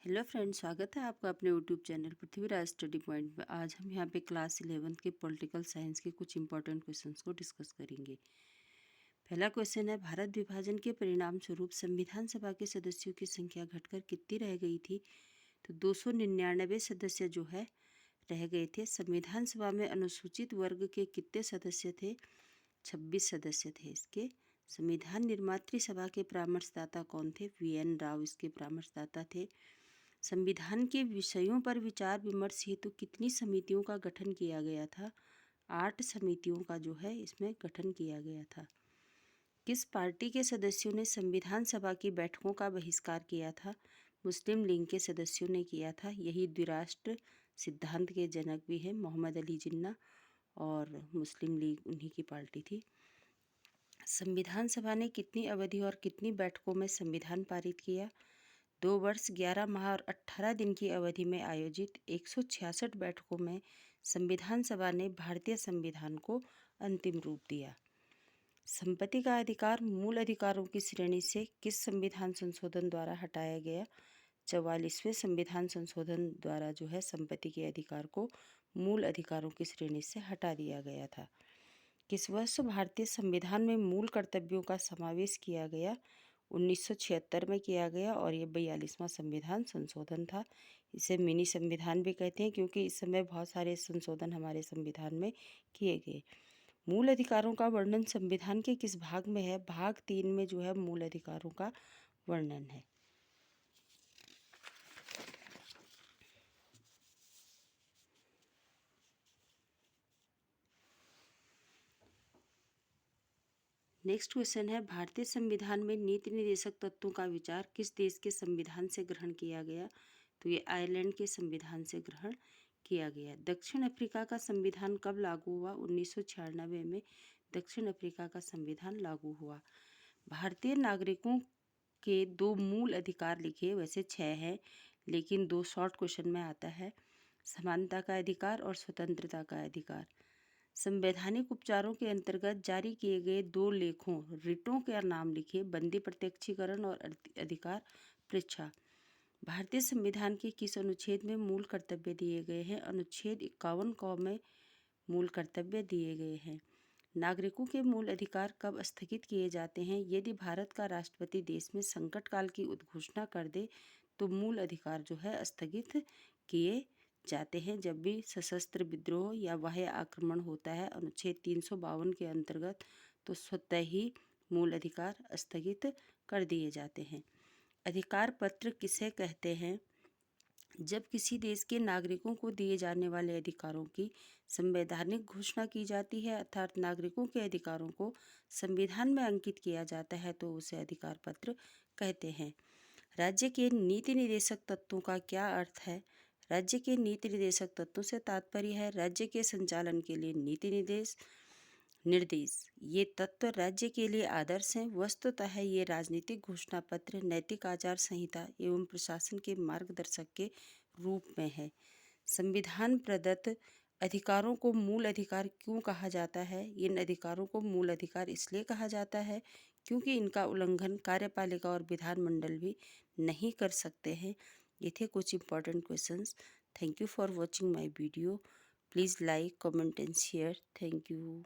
Hello friends, स्वागत है आपका अपने YouTube channel Prithviraj study point में। आज हम यहाँ पे क्लास 11 के पॉलिटिकल साइंस के कुछ इंपॉर्टेंट क्वेश्चंस को डिस्कस करेंगे। पहला क्वेश्चन है, भारत विभाजन के परिणाम स्वरूप संविधान सभा के सदस्यों की संख्या घटकर कितनी रह गई थी? तो 299 सदस्य जो है रह गए थे। संविधान सभा में अनुसूचित वर्ग के कितने सदस्य थे? 26 सदस्य थे इसके। संविधान निर्मात्री सभा के परामर्शदाता कौन थे? VN राव इसके परामर्शदाता थे। संविधान के विषयों पर विचार विमर्श हेतु कितनी समितियों का गठन किया गया था? 8 समितियों का जो है इसमें गठन किया गया था। किस पार्टी के सदस्यों ने संविधान सभा की बैठकों का बहिष्कार किया था? मुस्लिम लीग के सदस्यों ने किया था। यही द्विराष्ट्र सिद्धांत के जनक भी हैं मोहम्मद अली जिन्ना, और मुस्लिम लीग उन्हीं की पार्टी थी। संविधान सभा ने कितनी अवधि और कितनी बैठकों में संविधान पारित किया? 2 वर्ष 11 माह और 18 दिन की अवधि में आयोजित 166 बैठकों में संविधान सभा ने भारतीय संविधान को अंतिम रूप दिया। संपत्ति का अधिकार मूल अधिकारों की श्रेणी से किस संविधान संशोधन द्वारा हटाया गया? 44वें संविधान संशोधन द्वारा जो है संपत्ति के अधिकार को मूल अधिकारों की श्रेणी से हटा दिया गया था। किस वर्ष भारतीय संविधान में मूल कर्तव्यों का समावेश किया गया? 1976 में किया गया, और ये 42वां संविधान संशोधन था। इसे मिनी संविधान भी कहते हैं क्योंकि इस समय बहुत सारे संशोधन हमारे संविधान में किए गए। मूल अधिकारों का वर्णन संविधान के किस भाग में है? भाग 3 में जो है मूल अधिकारों का वर्णन है। नेक्स्ट क्वेश्चन है, भारतीय संविधान में नीति निर्देशक तत्वों का विचार किस देश के संविधान से ग्रहण किया गया? तो ये आयरलैंड के संविधान से ग्रहण किया गया। दक्षिण अफ्रीका का संविधान कब लागू हुआ? 1996 में दक्षिण अफ्रीका का संविधान लागू हुआ। भारतीय नागरिकों के 2 मूल अधिकार लिखे, वैसे 6 हैं लेकिन 2 शॉर्ट क्वेश्चन में आता है। समानता का अधिकार और स्वतंत्रता का अधिकार। संवैधानिक उपचारों के अंतर्गत जारी किए गए 2 लेखों रिटों के नाम लिखे। बंदी प्रत्यक्षीकरण और अधिकार परीक्षा। भारतीय संविधान के किस अनुच्छेद में मूल कर्तव्य दिए गए हैं? अनुच्छेद 51 क में मूल कर्तव्य दिए गए हैं। नागरिकों के मूल अधिकार कब स्थगित किए जाते हैं? यदि भारत का राष्ट्रपति देश में संकट काल की उद्घोषणा कर दे तो मूल अधिकार जो है स्थगित किए जाते हैं। जब भी सशस्त्र विद्रोह या बाह्य आक्रमण होता है अनुच्छेद 352 के अंतर्गत, तो स्वतः ही मूल अधिकार स्थगित कर दिए जाते हैं। अधिकार पत्र किसे कहते हैं? जब किसी देश के नागरिकों को दिए जाने वाले अधिकारों की संवैधानिक घोषणा की जाती है, अर्थात नागरिकों के अधिकारों को संविधान में अंकित किया जाता है, तो उसे अधिकार पत्र कहते हैं। राज्य के नीति निर्देशक तत्वों का क्या अर्थ है? राज्य के नीति निर्देशक तत्वों से तात्पर्य है राज्य के संचालन के लिए नीति निर्देश। ये तत्व राज्य के लिए आदर्श हैं। वस्तुतः ये राजनीतिक घोषणा पत्र, नैतिक आचार संहिता एवं प्रशासन के मार्गदर्शक के रूप में है। संविधान प्रदत्त अधिकारों को मूल अधिकार क्यों कहा जाता है? इन अधिकारों को मूल अधिकार इसलिए कहा जाता है क्योंकि इनका उल्लंघन कार्यपालिका और विधानमंडल भी नहीं कर सकते हैं। ये थे कुछ important questions. Thank you for watching my video. Please like, comment and share. Thank you.